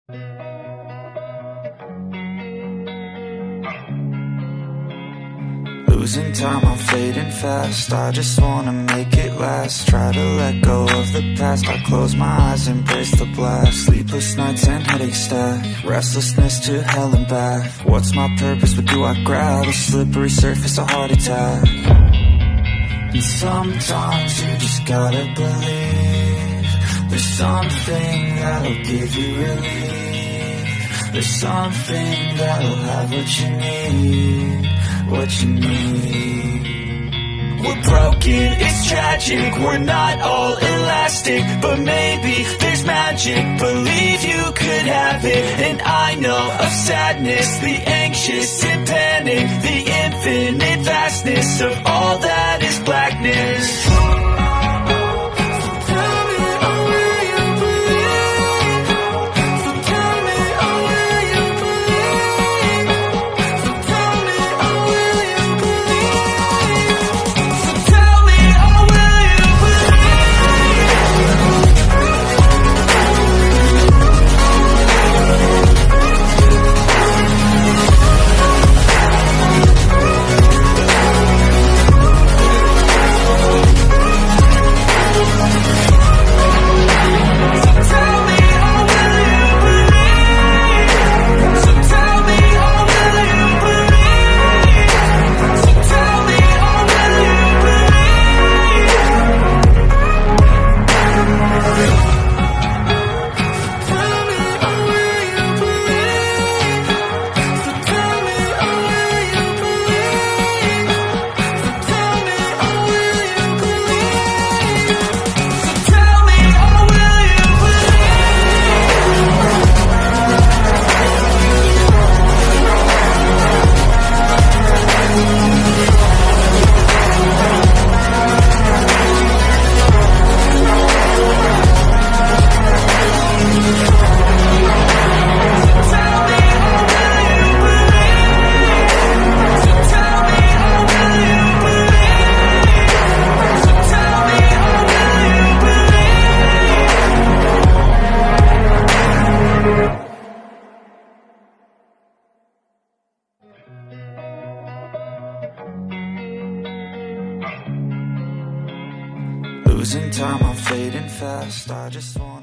Losing time, I'm fading fast. I just wanna make it last. Try to let go of the past. I close my eyes, embrace the blast. Sleepless nights and headaches stack. Restlessness to hell and back. What's my purpose? What do I grab? A slippery surface, a heart attack. And sometimes you just gotta believe there's something that'll give you relief. There's something that'll have what you need, what you need. We're broken, it's tragic. We're not all elastic, but maybe there's magic. Believe you could have it. And I know of sadness, the anxious and panic, the infinite vastness of all that is blackness. Losing time, I'm fading fast. I just want